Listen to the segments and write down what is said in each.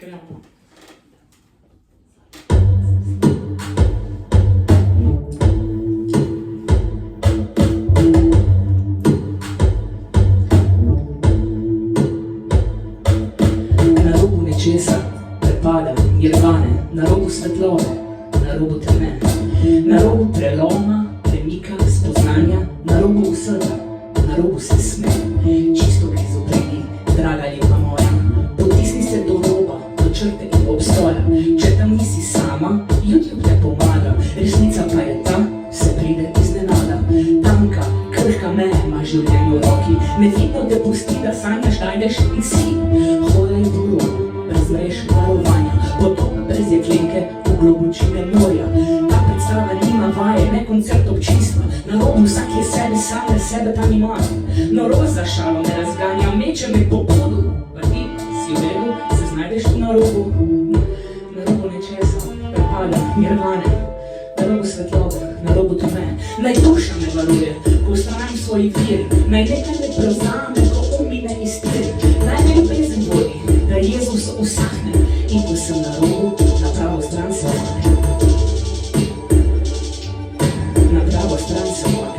Gremo. Na robu nečesa prepada nirvane, na robu svetlobe, na robu teme, na robu preloma, premika, spoznanja, na robu vsega, na robu se sme, čisto blizu pridi, draga lepa moja, potisni se do roba, do črte in obstoja, če tam nisi sama, YouTube te pomaga, resnica pa je ta, se pride iznenada, tanka, krhka me ima življenje v roki, nevidno te pusti, da sanjaš, najdeš in si, hodaj v robu, razmreš varovanja, potop brez jeklenke v globočine morja. Ta predstava nima vaje, ne koncert občinstva, na robu vsak je sebi, sam na sebe tam ima. Norost za šalo me razganja, meče me po podu, pa ti si v redu, se znajdeš tu na robu. Na robu nečesa prepada nirvane, na robu svetlobe, na robu teme. Naj duša me varuje, ko ustranim svoj vir, naj nekaj me prevzame, ko umine iztiri, naj me ljubezen vodi, da Jezus usahne, in ko sem na robu, na pravo stran se omane. Na pravo stran se omane.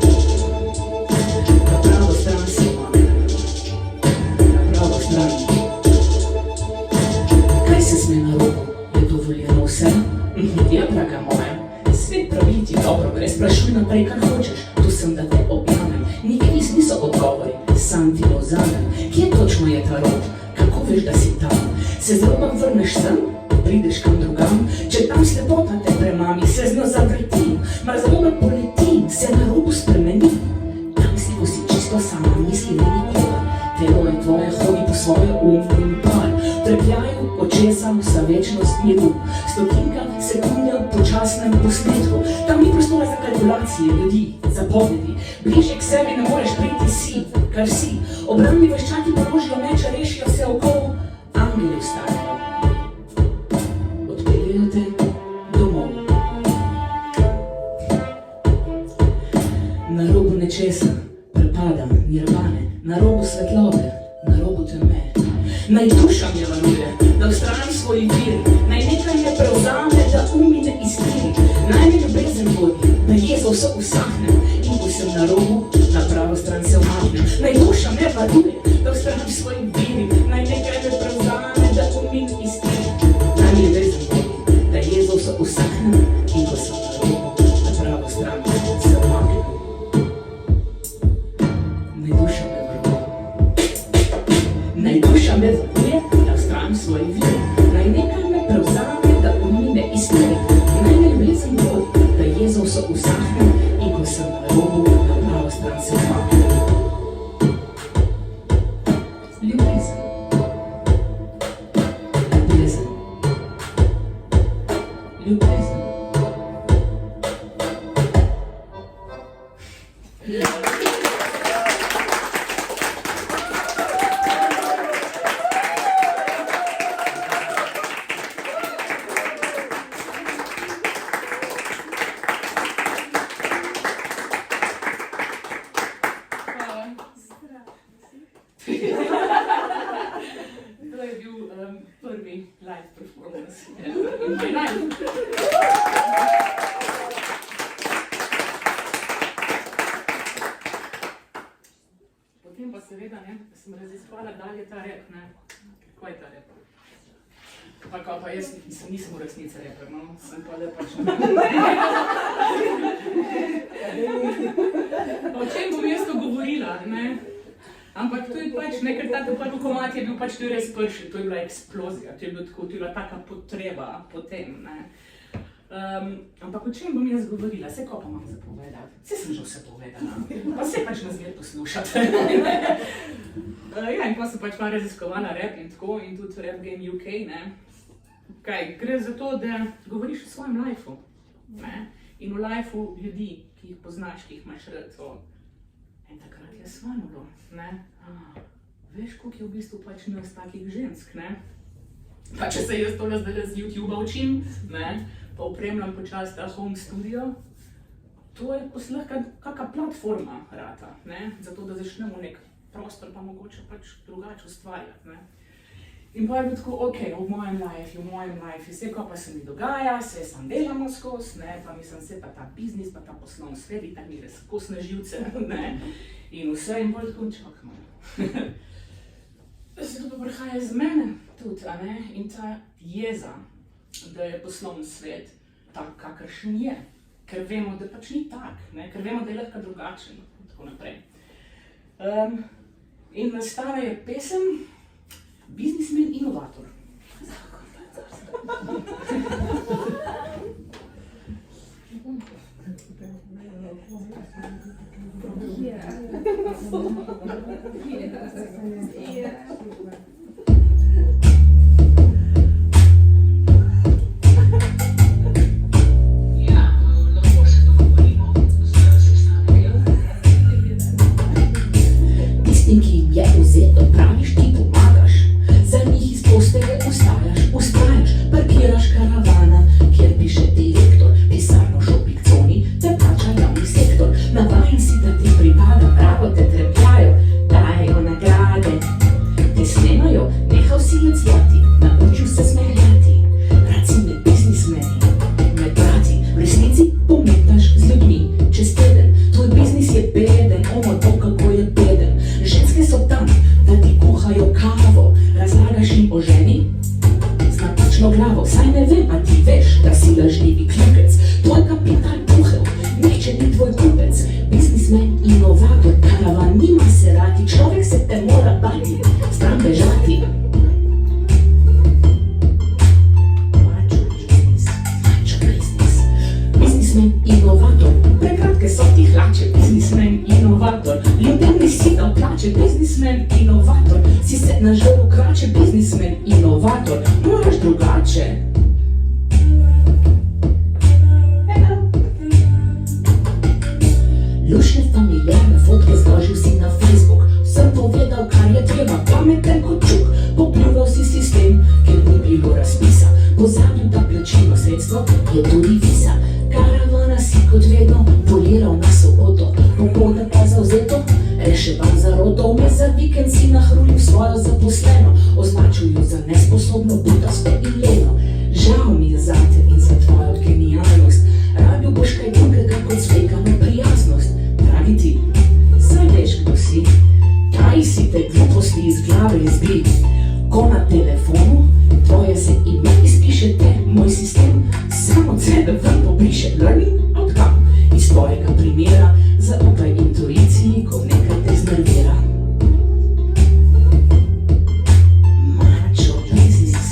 Na pravo stran se omane. Na pravo stran. Kaj se sme na robu? Je dovoljeno vse? Ja, draga moja, svet pravi ti dobro, gre, sprašuj naprej, kar hočeš, tu sem, da te objamem, nikakvi niso odgovori, sam ti povzamem, kje točno je ta rob, kako veš, da si tam, se z roba vrneš sem, prideš kam drugam, če tam slepota te premami, se z njo zavrtim, mar za roba poletim, se na robu spremenim, tam si, ko si čisto sama, misli ni nikoga, telo je tvoje, hodi po svoje in par, trepljaju očesa vsa večnost miru, stotinka sekunde v počasnem posnetku, tam ni prostora za kalkulacije ljudi, zapovedi, bližje k sebi ne moreš priti si, kar si, obrambni veščaki položijo meča, rešijo se okolo, angeli vstajajo, odpeljejo te domov. Na robu nečesa prepadam nirvane, na robu svetlobe, na robu teme. Naj duša me varuje, da vztrajam svoj vir, naj nekaj me prevzame, da umine iztiri, naj me ljubezen vodi, da Jezus usahne, in ko sem na robu, na pravo stran se omahnem. Naj duša me varuje, da vztrajam svoj vir, naj nekaj me prevzame, da umine iztiri, naj me ljubezen vodi, da Jezus usahne, in ko sem na robu, na pravo stran se omahnem. Naj duša me varuje. Naj duša me varuje, da vztrajam svoj vir, naj nekaj me prevzame, da umine iztiri, naj me ljubezen vodi, da Jezus usahne, in ko sem na robu, na pravo stran se omahnem. Ljubezen. Ljubezen. Ljubezen. To je bil prvi live performance in moj live. Potem pa seveda, ne, sem raziskvala dalje ta rap, ne, kaj je ta rap. Pa jaz nisem v resnici reper, no, sem pa da pač o čem bom jaz to govorila, ne? Ampak to je pač, ne, ker ta prvi komad je bil pač to res prši, to je bila eksplozija, to je bilo tako, to je bila taka potreba potem, ne. Ampak o čem bom jaz govorila, saj ko pa imam za povedati, saj sem že vse povedala, pa saj pač nas gre poslušati. Ja, in pa sem pač malo raziskovala rap in tako, in tudi Rap Game UK, ne. Kaj, gre za to, da govoriš o svojem lifeu, ne, in o lifeu ljudi, ki jih poznaš, ki jih imaš rad, to. In takrat je svanulo, ne, veš, koliko je v bistvu pač nas takih žensk, ne. Pa če se jaz tole zdaj z YouTubea učim, ne, pa opremljam počas ta home studio, to je lahko kakšna platforma rata, ne, zato da začnemo nek prostor pa mogoče pač drugače ustvarjati, ne. In pa je bilo tako, ok, v mojem life, vse, ko pa se mi dogaja, se sam delamo skozi, ne, pa mislim, se pa ta biznis, pa ta poslovni svet, in tako mi res skozi na živce, ne, in vse, in pa je tako, čakaj malo. Se to pa prihaja iz mene tudi, a ne, in ta jeza, da je poslovni svet tak, kakršen je, ker vemo, da pač ni tak, ne, ker vemo, da je lahko drugačen, in tako naprej. In nastala je pesem Biznismen inovator. Tistim, ki jim je vzeto, praviš, ti pomagaš, za njih iz postelje ustrajaš, parkiraš karavana, kjer piše direktor, pisarno šopik coni, te plača javni sektor, navajen si, da ti pripada, pravo te trepljajo, dajo nagrade, te snemajo, nehal si je cvjati, naučil se smehljati, rad si med biznismeni, med brati, v resnici pometaš z ljudmi, čez teden, tvoj biznis je beden, to kako je beden, ženske so tam, da ti kuhajo kavo, razlagaš jim o ženi, z napačno glavo, saj ne vem, a ti veš, da si lažnivi kljukec, tvoj kapital puhel, nihče ni tvoj kupec, biznismen, inovator, karavan nima se rati, človek se te mora bati, stran bežati. Biznismen, inovator, prekratke so ti hlače, biznismen, inovator, ljudem nisi dal plače, biznismen, inovator, si se nažrl krače, biznismen, inovator, moraš drugače. Lušne familiarne fotke zložil si na Facebook, sem povedal, kar je treba, pameten kot čuk, popljuval si sistem, ker ni bilo razpisa, pozabil, da plačilno sredstvo je tudi visa. Karavana si kot vedno poliral na soboto, popoldan pa zavzeto, reševal zaroto, vmes za vikend si nahrulil svojo zaposleno, označil jo za nesposobno, butasto in leno. Žal mi je zate in za tvojo genialnost, rabil boš kaj drugega kot zvekano prijaznost. Dragi ti, saj veš, kdo si, taj si te gluposti iz glave izbi, ko na telefonu tvoje se ime izpiše te, moj sistem samo od sebe ven pobriše, learning outcome, iz tvojega primera, zaupaj intuiciji, ko nekaj te znervira. Mačo biznis,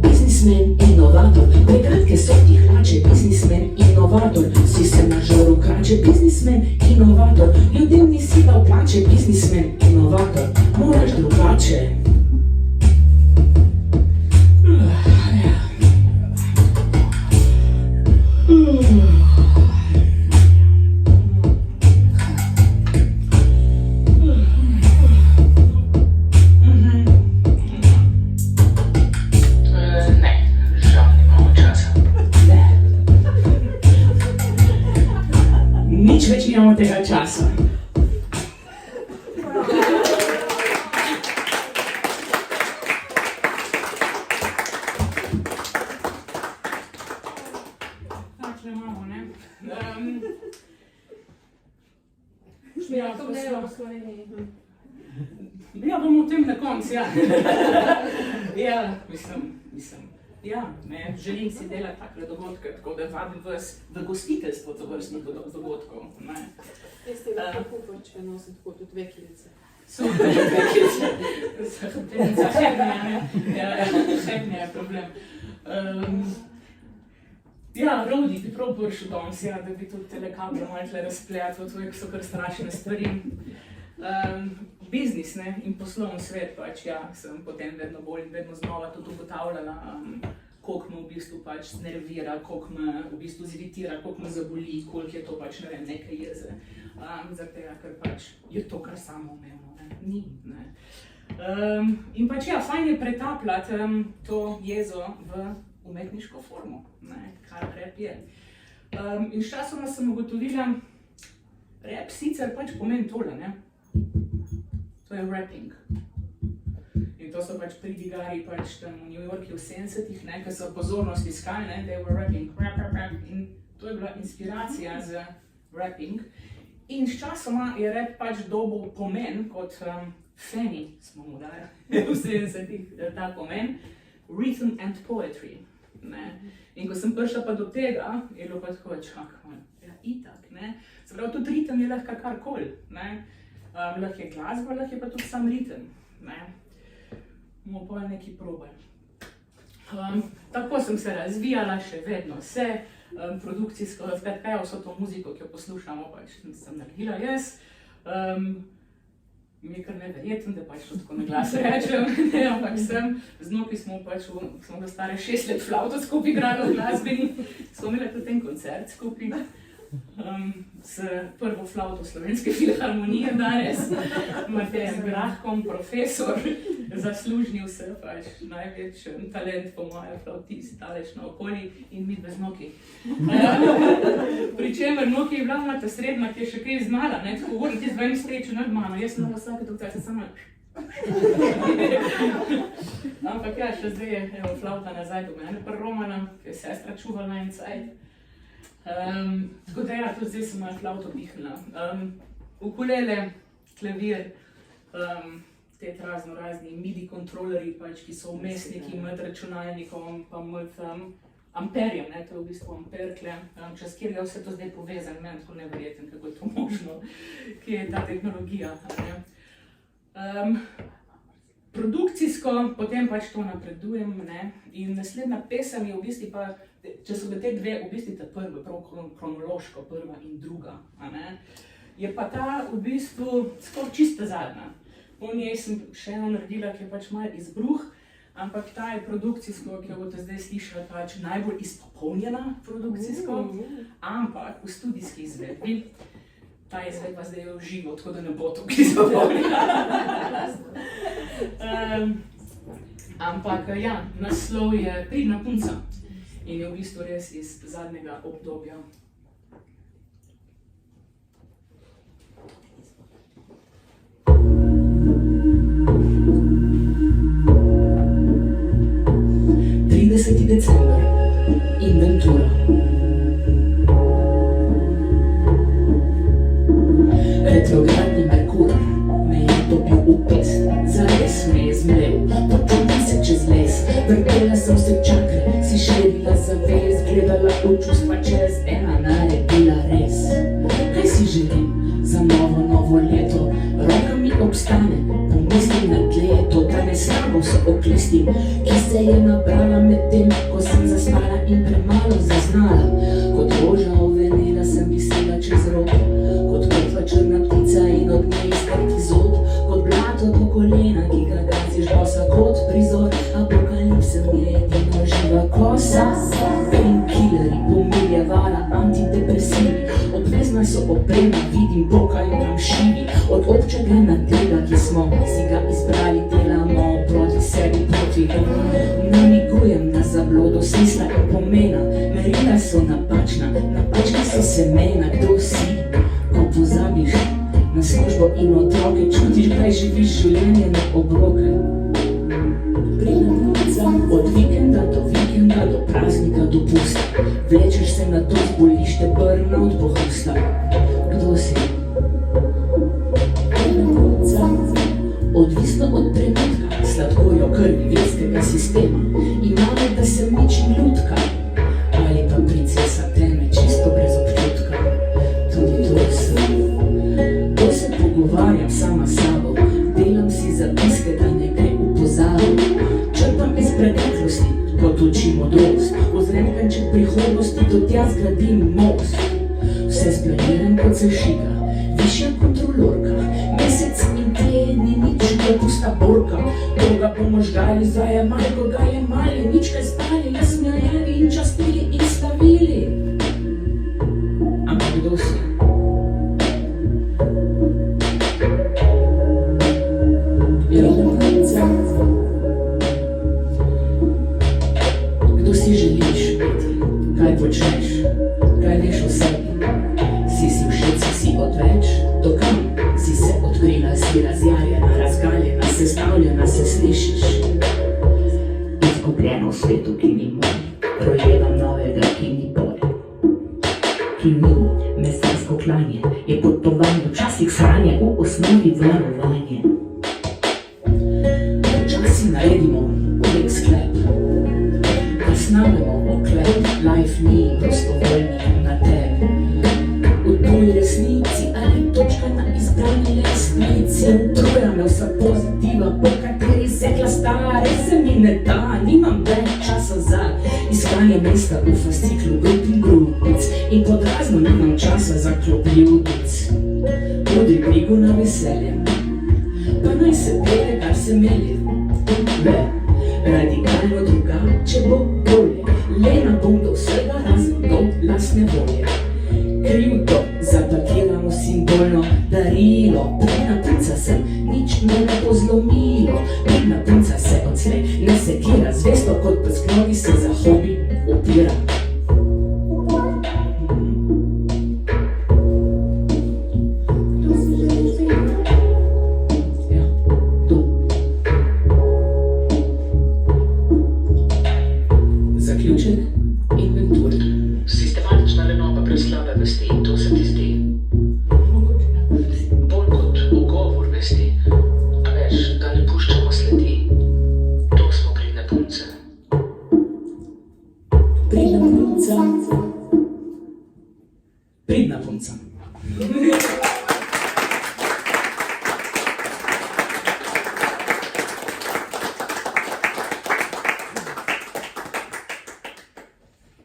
biznismen, inovator, prekratke so ti hlače, biznismen, inovator, si se nažrl krače, biznismen, inovator, ljudem nisi dal plače, biznismen, inovator, moraš drugače. Nič več nimamo tega časa. Takle imamo, ne? Ja, To ne je v Sloveniji. Ja, bomo o tem na koncu, ja. Ja, mislim, ja, ne, želim si delati takle dogodke, tako da vabim vas v gostiteljstvo tovrstnih dogodkov, ne. Jaz te lahko kupam, če nosim tako tudi vekilice. So vekilice, za hernija, ne, ja, hernija je problem. Ja, Rodi, bi prav prišel danes, ja, da bi tudi tele kable malo tle razpletel, to so kar strašne stvari. Biznis, ne, in poslovni svet pač, ja, sem potem vedno bolj in vedno znova tudi ugotavljala, koliko me v bistvu pač znervira, koliko me v bistvu ziritira, koliko me zaboli, koliko je to pač, ne vem, nekaj jeze. Zaradi tega, ker pač je to kar samoumevno, ne, ni, ne. In pač ja, fajn je pretapljati to jezo v umetniško formo, ne, kar rap je. In sčasoma sem ugotovila, rap sicer pač pomeni tole, ne. To je rapping. In to so pač pridigari pač tam v New Yorku v 70-ih, ne, ki so pozornost iskali, ne, they were rapping, rap, rap, rap, in to je bila inspiracija za rapping. In sčasoma je rap pač dobil pomen kot Fanny, smo mu dali v 70-ih ta pomen, rhythm and poetry. Ne. In ko sem prišla pa do tega, je bilo pa tako, čakaj, ja, itak, ne. Se pravi, tudi ritem je lahko karkoli, ne. Lahko je glasba, lahko je pa tudi sam ritem, ne. Bomo pa nekaj probali. Tako sem se razvijala, še vedno se, produkcijsko, skratka, vso to muziko, ki jo poslušamo, pač sem naredila jaz. Mi je kar neverjetno, da pač to tako na glas rečem, ne, ampak z Noki smo pač, smo da stare 6 let flavto skupaj igrali v glasbeni, smo imeli tudi en koncert skupaj, s prvo flavto Slovenske filharmonije danes, Matejem Grahkom, profesor, zaslužni vse, pač največji talent po mojem flautist, daleč na okoli in mi bez Noki. Pričemer Noki je bila mlata srednja, ki je še kaj znala, ne, tako govorim, ti zdaj streču nad mano, jaz sem vsake doktor, sem sama. Ampak ja, še zdaj je, evo, flauta nazaj do mene preromana, ki je sestra čuvala en cajt. Tako da ja, tudi zdaj sem moja flauto pihnila. Ukulele, klavir, te razno razni MIDI kontrolerji, pač, ki so vmesniki med računalnikom, pa med amperjem, ne, to je v bistvu amperkle, čez kjerega vse to zdaj povezan, meni tako neverjetno, kako je to možno, kje je ta tehnologija. Produkcijsko, potem pač to napredujem, ne, in naslednja pesem je v bistvu pa, če so te dve v bistvu ta prva, prav kronološko, prva in druga, ne, je pa ta v bistvu skoro čista zadnja. Po njej sem še eno naredila, ki je pač malo izbruh, ampak ta je produkcijsko, ki jo boste zdaj slišali, pač najbolj izpopolnjena produkcijsko, ampak v studijski izvedbi. Ta izvedba zdaj je v živo, tako da ne bo to izpopolnjena. Ampak ja, naslov je Pridna punca in je v bistvu res iz zadnjega obdobja. December, inventura. Retrogradni Merkur me je topil v pes, zares me je zmlel, počutim se čez les, vrtela sem se čakre, si širila zavez, gledala v čustva čez, ena naredila res. Kaj si želim za novo leto, roka mi obstane, pomislim na tleto, danes slabo se oklistim, ki se je nabrala med tem, ko sem zaspala in premalo zaznala. Kot roža ovenela sem visela čez rob, kot mrtva črna ptica in od nje iztrti zob, kot blato do kolena, ki ga gaziš bosa kot prizor, apokalipsa mi je edino živa kosa. Painkillerji, pomirjevala, antidepresivi, obvezna so oprema, vidim pokajo nam šivi, od občega na tega, ki smo si ga izbrali, delamo proti sebi, proti namigujem na zablodo smisla in pomena, merila so napačna, napačna so semena, kdo si, ko pozabiš na službo in otroke, čutiš, kaj živiš življenje na obroke. Pridna punca, od vikenda do praznika do pusta, vlečeš se na to zbolište, brna od pohusta. Kdo si? Pridna punca, odvisno od trenutka, sladkorjo krvi verskega sistema, imamo, da sem ničim ljudka, ali pa princesa teme, čisto brez občutka. Tudi to se pogovarjam sama s sabo, delam si zapiske, da ne gre v pozabo. Črpam iz preteklosti, kot učim modrost, ozrem kanček prihodnosti, do tja zgradim most. Vse splaniram kot se šiga, višja kontrolorka, mesec in tedni, nič ne pusta borka. Koga bomo žgali, zajemali, koga jemali, nič kaj stali, nasmejali in častili in stavili. Ampak kdo si? Kdo si želiš biti? Kaj počneš? Kaj veš o sebi? Si všeč, si odveč? Do kam si se odkrila? Si razjarjena, razgaljena, sestavljena, se slišiš? svetu, ki ni moj, rojevam novega, ki ni bolj. Ki ni mesarsko klanje, je potovanje, včasih sranje, v osnovi varovanje. Včasih naredimo nek sklep, da snamemo oklep, life ni prostovoljni na tebi. V tuji resnici ali točka na izbrani lesnici, utrujamo vsa pozitiva, po kateri sekla stara, res se mi ne da, nimam več časa za iskanje mesta v fasciklu grup in grupic in pod razno nimam časa za klopljubic. Bodi brigu na veselje, pa naj se pele, kar se melje. Le, radikalno drugače bo bolje, lena bom do vsega razen do lastne volje. Krivdo zapakiramo simbolno darilo, pridna punca sem, nič me ne bo zlomilo. Pridna punca se odsle, ne sekira, zvesto kot pes k nogi se za hobi opira. Ja, to. Zaključek inventur. Sistematična lenoba preslave vesti, to se ti zdi. Bolj kot ugovor vesti, a veš, da ne puščamo sledi. To smo pridne punce. Pridna punca. Pridna punca.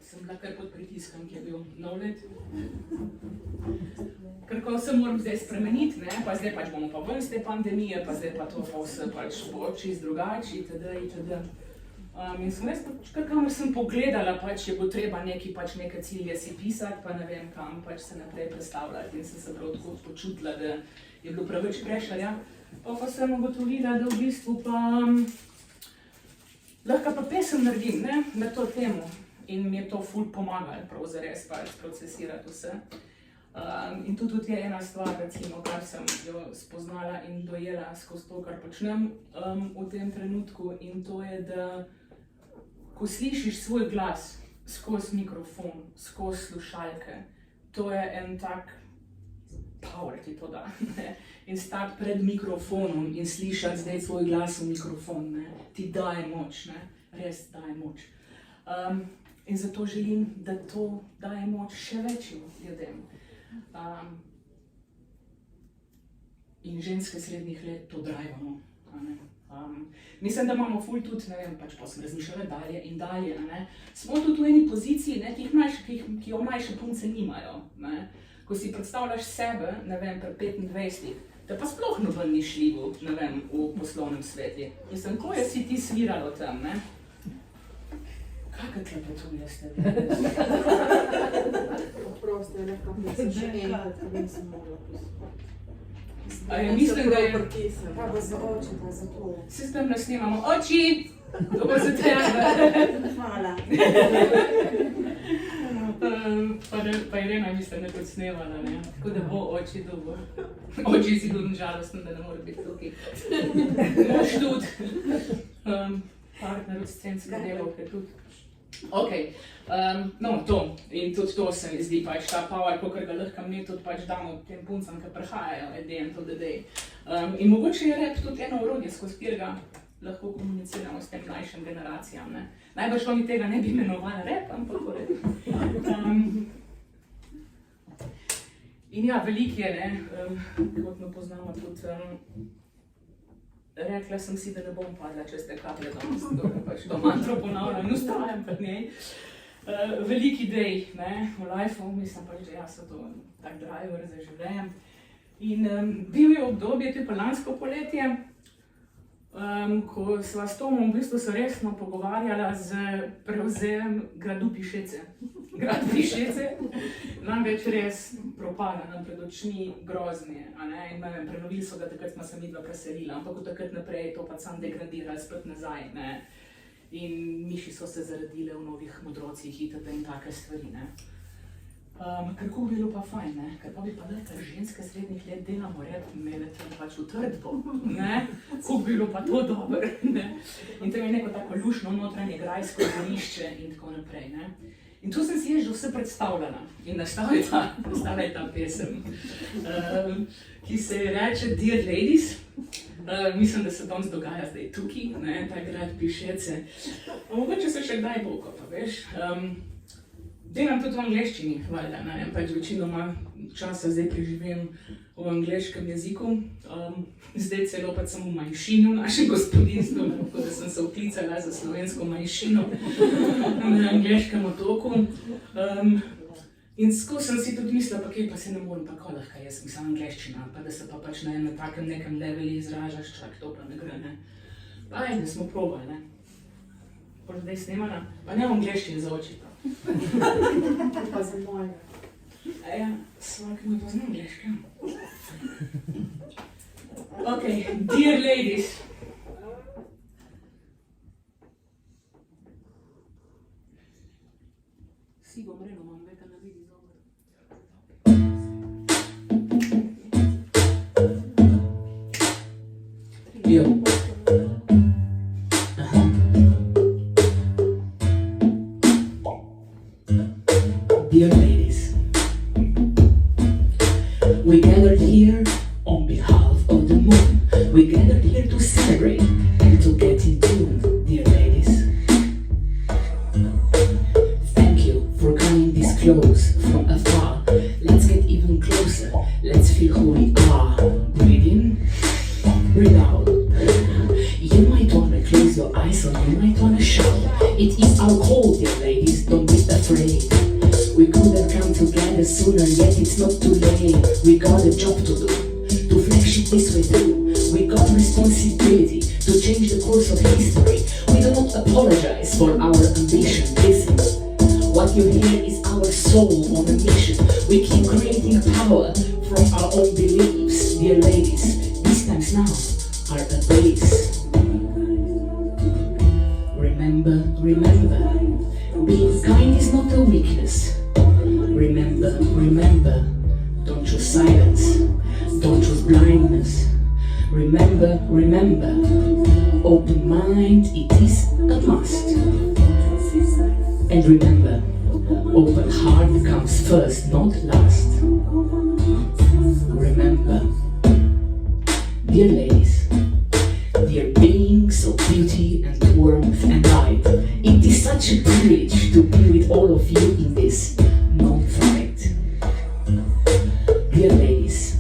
Sem bila kar pod pritiskom, ki je bil nov let. Ker ko se moram zdaj spremeniti, ne, pa zdaj pač bomo pa ven z te pandemije, pa zdaj pa to pa vse pač bo čist drugače, itd., itd. In sem res kar kamor sem pogledala, pač je bo treba neke cilje si pisati, pa ne vem kam pač se naprej predstavljati in sem se prav tako počutila, da je bilo preveč prešarja. Pa sem ugotovila, da v bistvu pa lahko pa pesem naredim, ne, na to temo. In mi je to ful pomagalo, prav zares pač procesirati vse. In to tudi je ena stvar, recimo, kar sem jo spoznala in dojela skozi to, kar počnem v tem trenutku. In to je, da ko slišiš svoj glas skozi mikrofon, skozi slušalke, to je en tak power ti to da. Ne? In stati pred mikrofonom in slišati zdaj svoj glas v mikrofon, ne? Ti daje moč, ne? Res daje moč. In zato želim, da to daje moč še večjim ljudem. In ženske srednjih let to drajvamo. Mislim, da imamo ful tudi, ne vem, pač pa sem razmišljala dalje in dalje, ne. Smo tudi v eni poziciji, ne, ki jo mlajše punce nimajo, ne. Ko si predstavljaš sebe, ne vem, pri 25, da pa sploh noben ni šljivo, ne vem, v poslovnem svetu. Mislim, ko je si ti sviralo tam, ne. Kakaj klepetuje ste vi? Oprosti, rekla bi se še enkrat, da nisem mogla poslušati. Mislim, da je... Kaj bo za oči, pa za to? Se s tem ne snimamo. Oči! To bo za tebe. Hvala. Pa Irena mislim, da tudi snemala, ne? Tako da bo oči dobo. Oči je sigurno žalostno, da ne more biti tukaj. Mož tudi. Partner od scenske delovke tudi. Ok, no to, in tudi to se mi zdi pač ta power, kakor ga lahko mi tudi pač damo tem puncam, ki prihajajo at the end of the day. In mogoče je rap tudi eno orodje, skozi katerega lahko komuniciramo s tem mlajšim generacijam, ne. Najbrž oni tega ne bi imenovali rap, ampak in ja, veliko je, ne, kot me poznamo tudi, rekla sem si, da ne bom padla čez te kaplje danes, dokaj pač to mantro ponavljam in ustrajam pred njej. Veliko idej, ne, v lifeu, mislim pač, da jaz so to tak driver za življenje. In bil je obdobje, to je pa lansko poletje, ko sva s Tomom v bistvu se resno pogovarjala z prevzem gradu Pišece. Grad Pišece, namreč res propada nam pred očmi groznje, a ne, in prenovili so ga, takrat smo se midva preselila, ampak od takrat naprej je to pa sam degradirali spet nazaj, ne. In miši so se zaredile v novih modrocih itd. In take stvari, ne. Kako bi bilo pa fajn, ne? Ker pa bi pa neka ženska srednjih let delamo red, imeli tam pač utrdbo, ne? Kako bi bilo pa to dobro, ne? In to je neko tako lušno notranje grajsko dvorišče in tako naprej, ne? In tu sem si jaz že vse predstavljala in nastala je ta pesem, ki se reče Dear Ladies. Mislim, da se danes dogaja zdaj tukaj, ne? Ta grad Pišece. Mogoče se še kdaj bo, pa veš. Delam tudi v angleščini, valjda, ne, pač večinoma časa zdaj preživim v angleškem jeziku. Zdaj celo pač sem v manjšini v našem gospodinstvu, tako da sem se vklicala za slovensko manjšino na angleškem otoku. In skozi sem si tudi mislila, pa kaj pa se ne morem, pa ko lahko jaz mislim angleščina, pa da se pa pač na takem nekem leveli izražaš, čak to pa ne gre, ne. Pa ajde, smo probali, ne. Prvo zdaj snemala, pa ne v angleščini za oči. Pa za mojega. Ja, svak moj pa zna angleške. Okay, dear ladies. Si bom reno, imam veka na vidi dobro. Jo. Dear ladies, we gathered here on behalf of the moon. We gathered here to celebrate and to get in tune, dear ladies. Thank you for coming this close from afar. Let's get even closer. Let's feel who we are. Breathe in, breathe out. You might wanna close your eyes or you might wanna shout. It is our call, dear ladies, don't be afraid. We could have come together sooner, yet it's not too late. We got a job to do, to flex it this way through. We got responsibility to change the course of history. We do not apologize for our ambition. Listen, what you hear is our soul on a mission. We keep creating power from our own beliefs. Dear ladies, these times now are a base. Remember, remember, being kind is not a weakness. Remember, remember, don't choose silence, don't choose blindness. Remember, remember, open mind, it is a must. And remember, open heart comes first, not last. Remember, dear ladies, dear beings of beauty and warmth and light, it is such a privilege to be with all of you in this non-fight. Dear ladies,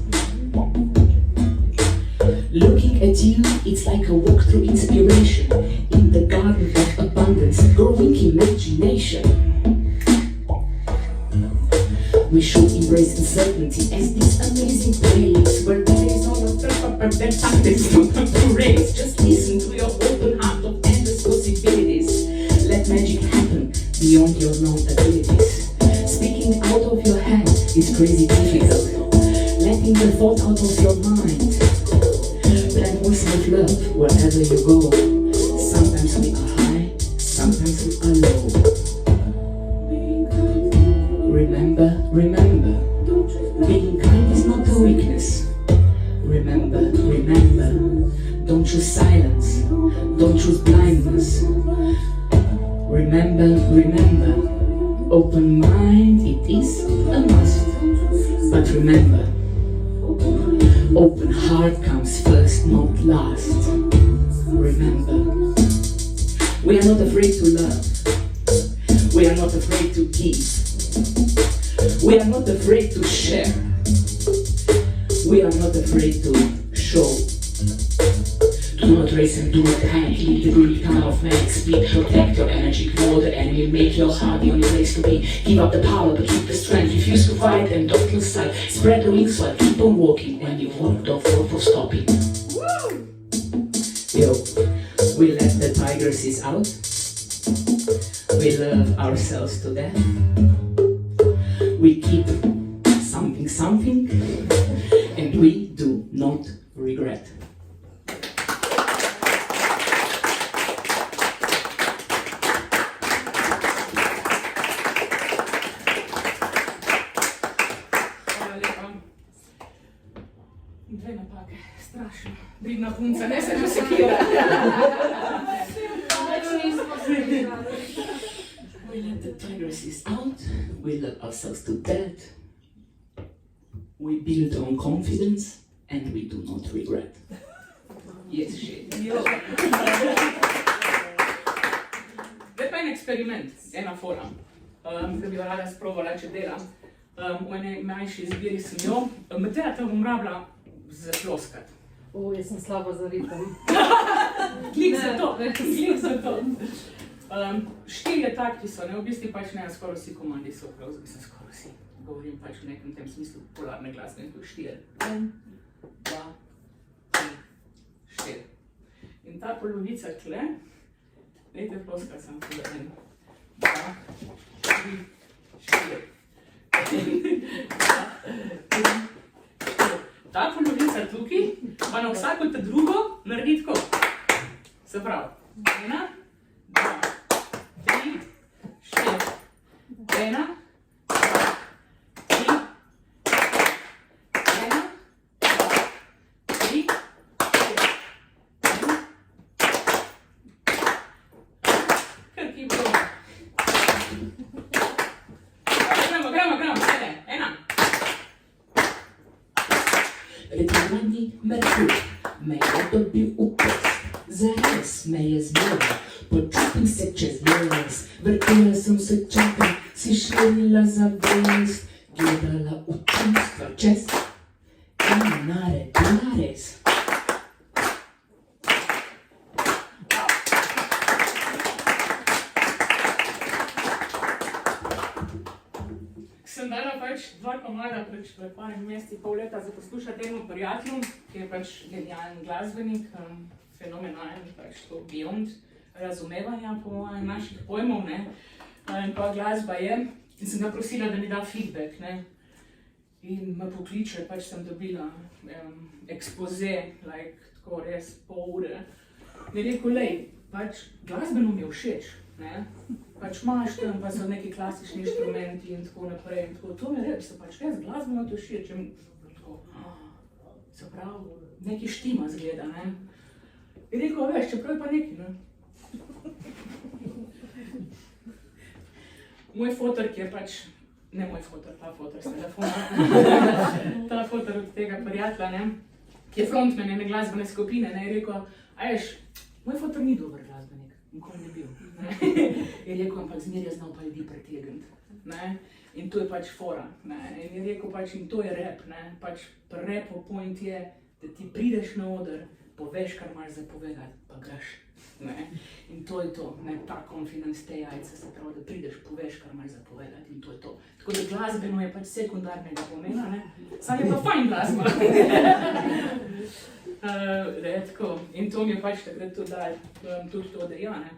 looking at you, it's like a walk through inspiration in the garden of abundance, growing imagination. We should embrace uncertainty as this amazing place where there is all of there's no time to race. Just listen to your open heart of endless possibilities. Let magic happen beyond your known abilities. Speaking out of your head is crazy difficult. Letting the thought out of your mind. Plan more self-love wherever you go. Sometimes we are high, sometimes we are low. Remember, remember, being kind is not a weakness. Remember, remember, don't choose silence, don't choose blindness. Remember, remember, open mind, it is a must. But remember, open heart comes first, not last. Remember, we are not afraid to love, we are not afraid to give. We are not afraid to share. We are not afraid to show. Do not race and do not panic. Lead the greed, come off manic speed. Protect your energy, ignore the enemy. Make your heart the only place to be. Give up the power but keep the strength. Refuse to fight and don't lose sight. Spread the wings while keep on walking. When you walk, don't fall for stopping. Yo, we let the tigers out. We love ourselves to death. We keep something, and we do not regret. Okay, strašno. Vidna punca, ne se že sekira. We let the tigresses out, we let ourselves to death. We build on confidence and we do not regret. Yes, shit. Zdaj pa en eksperiment, ena fora, ki bi jo rada sprovala, če delam. V eni manjši izbiri sem jo. Mateja, te bom rabila zaploskat. Jaz sem slabo za ritem. Klik za to. 4 takti so, v bistvu pač ne, skoraj vsi komandi so prav, skoraj vsi. Govorim pač v nekem tem smislu polarne glasbe, in tu 4. 1, 2, 3, 4. In ta polovica tle, dajte ploskati samo tudi 1, 2, 3, 4. Ta polovica tukaj, pa na vsako te drugo naredi tako. Se pravi, 1, 2, 3, 4. 1, 2, 3, 4. 1, 2, 3, 4. Kar ki bo. Gremo, sede, 1. Retrogradi Merkur me je dobil v prst, zares me je zbral, počutim se čez les, vrtela sem se čakaj, si šlenila zavest, gledala v čustva čez in naredila res. Sem dala pač 2 komada pred parim meseci, pol leta za poslušati enemu prijatelju, ki je pač genialen glasbenik, fenomenalen, pač to beyond razumevanja po mojem naših pojmov, ne. In pa glasba je, in sem ga prosila, da mi da feedback, ne. In me pokliče, pač sem dobila ekspoze, tako res pol ure. In je rekel, lej, pač glasbeno mi je všeč, ne. Pač imaš tam, pa so neki klasični inštrumenti in tako naprej. In tako, to mi je res, pač res glasbeno to všeč. Tako, se pravi, nekaj štima zgleda, ne. In rekel, veš, čeprav je pa nekaj, ne. Moj fotor, ki je pač, ne moj fotor, ta fotor s telefona, ta fotor od tega prijatelja, ne, ki je frontman ene glasbene skupine, ne, je rekel, a veš, moj fotor ni dober glasbenik, nikoli ne bil. Je rekel, ampak zmer je znal pa ljudi pritegniti, ne, in to je pač fora, ne, in je rekel pač, in to je rap, ne, pač repo point je, da ti prideš na oder, poveš, kar imaš za povedati, pa greš, ne, in to je to, ne, ta confidence, te jajce, se pravi, da prideš, poveš, kar imaš za povedati, in to je to. Tako da glasbeno je pač sekundarnega pomena, ne, sam je pa fajn glasba. Tako, in to mi je pač takrat tudi to, da ja, ne.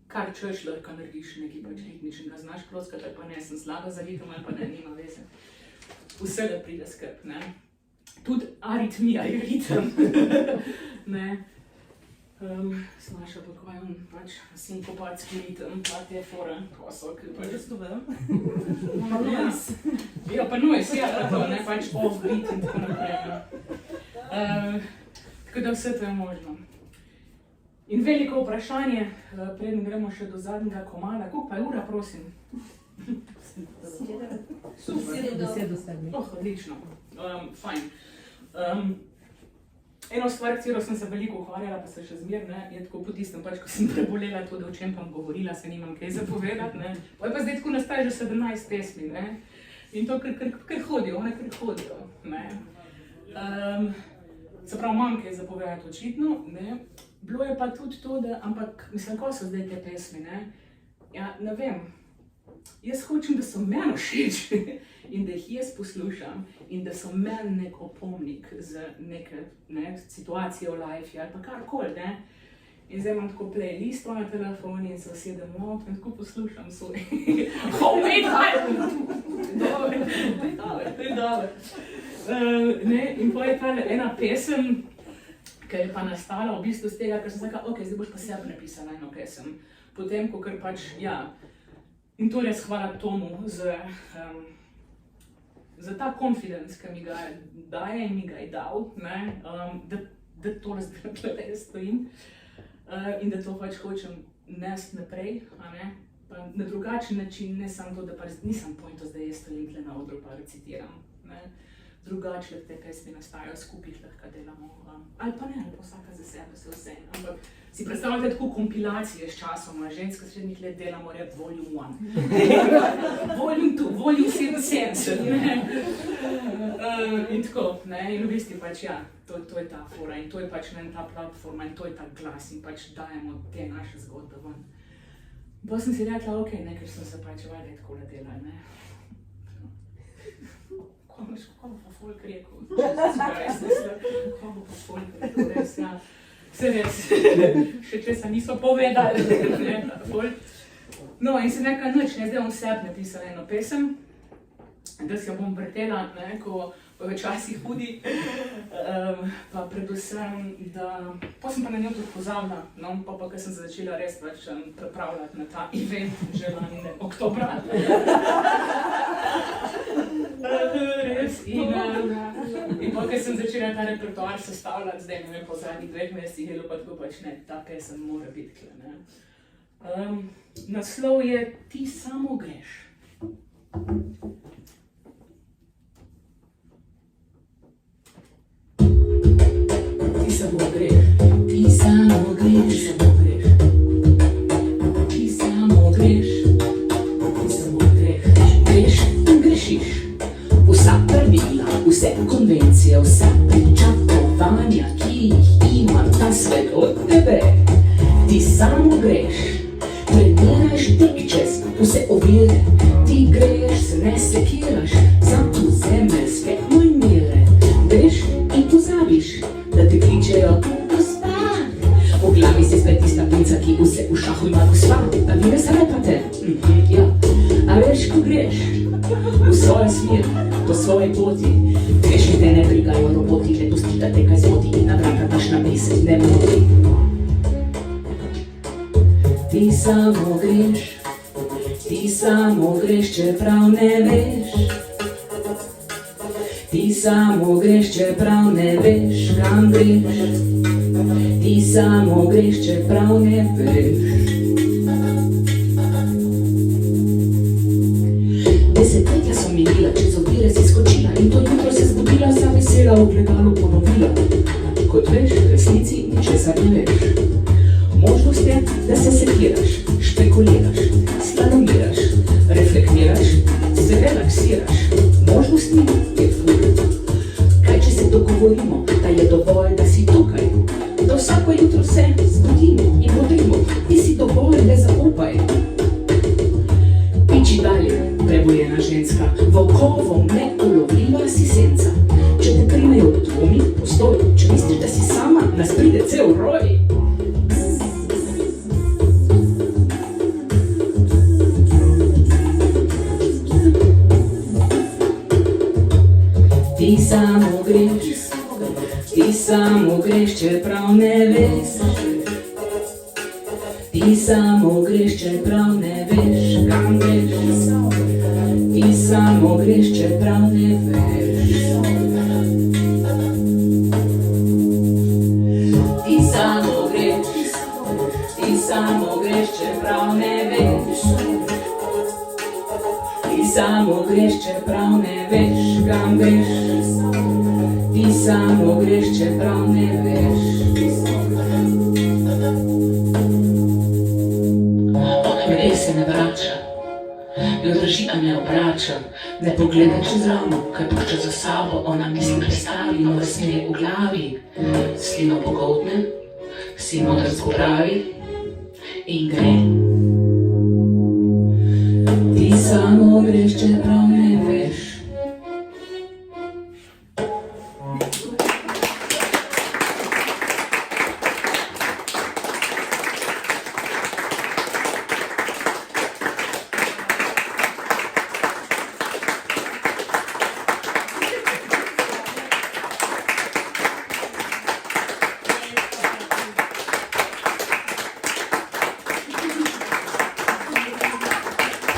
Kar češ lahko narediš nekaj pač ritmičnega, znaš ploskati, ali pa ne, sem slaba za ritem, ali pa ne, nima veze. Vse da pride skrb, ne. Tudi aritmija je ritem, ne. Znaš pa kaj on pač sinkopatski ritem, pa te fore, ko so, ki pač... to vem. Ja, pa noise, ja, pa to, ne, pač off-beat in tako naprej. Tako da vse to je možno. In veliko vprašanje, preden gremo še do zadnjega komada, koliko pa je ura, prosim? 7. Super. 7. Odlično. Fajn. Eno stvar, katero sem se veliko ukvarjala, pa se še zmer, ne, je tako po tistem, pač, ko sem prebolela to, da o čem pa govorila, se nimam kaj zapovedati, ne. Pa je pa zdaj tako nastaja že 17 pesmi, ne. In to kar hodijo, one kar hodijo, ne. Se pravi, imam kaj zapovedati očitno, ne. Bilo je pa tudi to, da, ampak, mislim, ko so zdaj te pesmi, ne, ja, ne vem, jaz hočem, da so meni všeč in da jih jaz poslušam in da so meni nek opomnik za neke, ne, situacije v life ali pa karkoli, ne. In zdaj imam tako playlisto na telefonu in se usedem v avto in tako poslušam svoj homemade album. To je dobro. Ne, in pa je tale ena pesem, ki je pa nastala v bistvu z tega, ker sem rekla, ok, zdaj boš pa sebi napisala eno pesem. Potem, ko kar pač, ja, in to res hvala Tomu z za ta confidence, ki mi ga daje in mi ga je dal, ne, da tole zdaj stojim in da to pač hočem nesti naprej, a ne, pa na drugačen način, ne samo to, da pač nisem pointo, da jaz stojim tle na odru pa recitiram, ne. Drugače lahko te pesmi nastajajo, skupaj jih lahko delamo, ali pa ne, ali pa vsaka za sebe, se vse. Ampak si predstavljate tako kompilacije s časoma, ženska srednjih let delamo rep volume 1, volume 2, volume 77, ne. In tako, ne, in v bistvu pač ja, to je ta fora in to je pač ta platforma in to je ta glas in pač dajemo te naše zgodbe ven. Pa sem si rekla, ok, ne, ker sem se pač valjda tako letela, ne. Kako bo pa folk rekel? Kako bo pa folk rekel, res, ja. Se res, še česa niso povedali, ne, folk. No, in sem rekla, nič, ne, zdaj bom sebi napisala eno pesem, da si jo bom vrtela, ne, ko bo včasih hudi, pa predvsem, da, pa sem pa na njo tudi pozabila, no, pa ko sem se začela res pač pripravljati na ta event, že lani oktobra. Res, in pa ko sem začela ta repertoar sestavljati, zdaj ne vem, po zadnjih 2 mesecih je bilo pa tako pač ne, ta pesem mora biti tle, ne. Naslov je Ti samo greš. Ti samo greš, ti samo greš, ti samo greš, ti samo greš, greš in grešiš. Vsa pravila, vse konvencije, vsa pričakovanja, ki jih ima ta svet od tebe. Ti samo greš, treniraš tek čez vse ovire. Ti greš, se ne sekiraš, sam tu zemeljske manire. Greš in pozabiš, da te kličejo gospa. V glavi se spet tista pinca, ki vse v šahu ima gospa. A vi res repate? Ja, a veš, ko greš v svojo smer, po svoji poti, greš in te ne brigajo roboti, ne pustiš, da te kaj zmoti in na vrata daš na pesem, ne moti. Ti samo greš, čeprav ne veš. Ti samo greš, čeprav ne veš, kam greš. Ti samo greš, čeprav ne veš. Desetletja so minila, čez ovire si skočila in to jutro se zbudila, vsa vesela v gledalu ponovila. Kot veš, v resnici ničesar ne veš. Možnost je, da se sekiraš, špekuliraš, slalomiraš, reflektiraš, se relaksiraš. Možnost ni, je tvoj. Kaj če se dogovorimo, da je dovolj, da si tukaj? Da vsako jutro se zbudimo in bodimo, ti si dovolj, ne zaupaj. Piči dalje, prebojena ženska, volkovom neulovljiva si senca. Če te primejo v dvomi, postoj, če misliš, da si sama, nas pride cel roj. Ti samo greš, čeprav ne veš. Ti samo greš, čeprav ne veš, kam greš. Ti samo greš, čeprav ne veš. Ti samo greš, čeprav ne veš. Ti samo greš, čeprav ne veš, kam greš. Ti samo greš, čeprav ne veš. Ona me res se ne vrača, jo drži, a ne obrača. Ne pogleda čez ramo, kaj pušča za sabo. Ona misli prestavi, nove smeje v glavi. Slino pogoltne, si modrc popravi in gre. Ti samo greš, čeprav ne veš.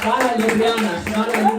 Hvala Ljubljana, hvala Ljubljana.